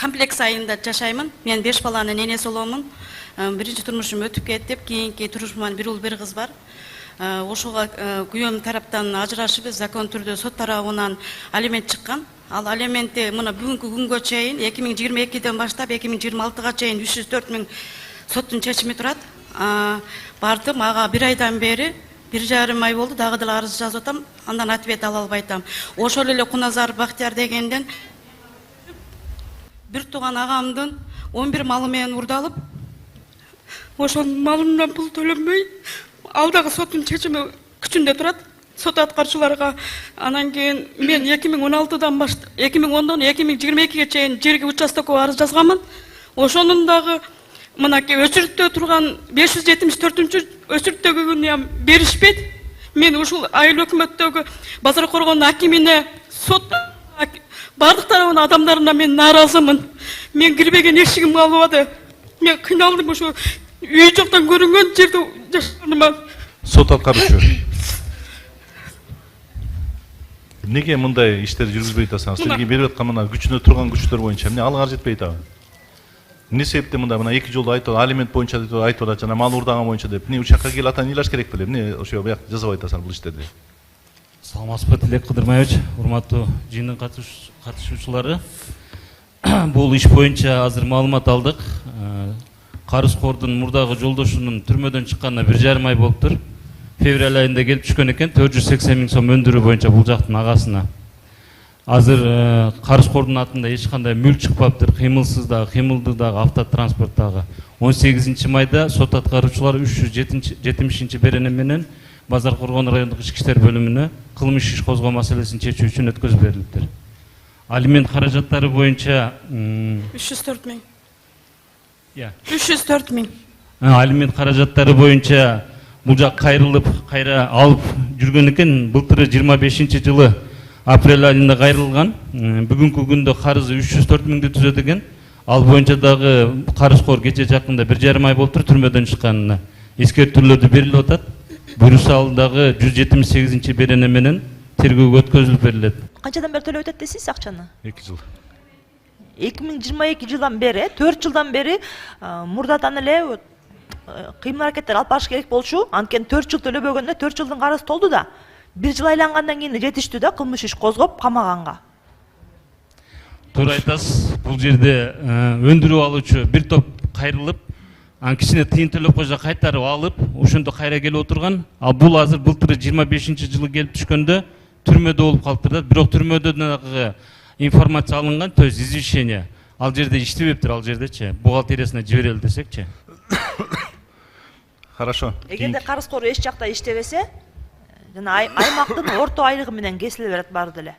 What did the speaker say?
комплекс айында жашаймын. Мен 5 баланын энеси боломун. Биринчи турмушум өтүп кетти. Кийинки турмушуман бир уул бир кыз бар. Ошого күйөөм тараптан ажырашып, закон түрдө сот тарабынан алимент чыккан. Ал алиментти мына бүгүнкү күнгө чейин 2022ден баштап 2026га чейин 304 000 соттун чечими турат. Бардым, ага 1 айдан бери 1,5 ай болду, дагы деле арыз жазып атам, андан ответ ала албай атам. Ошол эле Куназар Бактияр дегенден бир тууган агамдын 11 малы менен урдалып, ошол малымдан пул төлөнбөй, алдагы соттун чечими күчүндө турат. Сот аткарчыларга анан кийин мен 2016дан баштап 2010дон 2022ге чейин жерге участокко арыз жазганмын. Ошонун дагы мынакей өчүрүктө турган 574-чү өчүрүктөгү күнү беришпейт. Мен ушул айыл өкмөттөгү Базар Коргоонун акимине, сот бардык тарабын адамдарына мен нааразымын. Мен кирбеген эшигим калбады. Мен кыйналдым, ушу үй жоктон көрүнгөн жерде жашаныма. Сот аткаруучу. Неге мындай иштерди жүргүзбөй атасыңыз? Сизге берип аткан мына күчүнө турган күчтөр боюнча эмне алыңар жетпей атабы? Эмне себептен мында мына 2 жолду айтып, алимент боюнча деп айтып атат, жана мал урдаган боюнча деп. Эмне учакка келип атан ыйлаш керек беле? Эмне ошо бияк жазабай атасыңар бул иштерди? Саламатсызбы, Тилек Кыдырмаевич, урматтуу жыйындын катышуучулары. Бул иш боюнча азыр маалымат алдык. Карызкордун мурдагы жолдошунун түрмөдөн чыкканына 1,5 ай болуптур. Февраль айында келип түшкөн экен, 480 000 сом өндүрүү боюнча бул жактын агасына. Азыр Карызкордун атында эч кандай мүлк чыкпаптыр, кыймылсыз дагы, кыймылдуу дагы, автотранспорт дагы. 18 майда сот аткаруучулар 370 берене менен Базар Коргоон райондук ички иштер бөлүмүнө кылмыш иш козгоо маселесин чечүү үчүн өткөзүп берилиптир. Алимент каражаттары боюнча 304 000. 304 000. Алимент каражаттары боюнча бул жак кайрылып, кайра алып жүргөн экен. Былтыры 25-жылы апрель айында кайрылган. Бүгүнкү күндө карызы 304 000 түзөт экен. Ал боюнча дагы карызкор кече жакында 1,5 ай болуптур түрмөдөн чыкканына. Эскертүүлөрдү берилип атат. Буюрса ал дагы 178 берене менен тергөөгө өткөзүлүп берилет. Канчадан бери төлөп атасыз акчаны? 2 жыл. 2022 жылдан бери, 4 жылдан бери мурдадан эле кыймыл аракеттер алып барыш керек болчу. Анткени 4 жыл төлөбөгөндө 4 жылдын карызы толду да. 1 жыл айлангандан кийин жетиштүү да кылмыш иш козгоп камаганга. Туура айтасыз. Бул жерде өндүрүп алуучу бир топ кайрылып, кичине тыйын төлөп койсо кайтарып алып, ошондо кайра келип отурган. Ал бул азыр былтыры 25-жылы келип түшкөндө түрмөдө болуп калыптыр да. Бирок түрмөдө дагы информация алынган, то есть извещение. Ал жерде иштебептир, ал жердечи. Бухгалтериясына жиберели десекчи. Хорошо. Эгерде карызкор эч жакта иштебесе, жана аймактын орто айлыгы менен кесиле берет баары деле.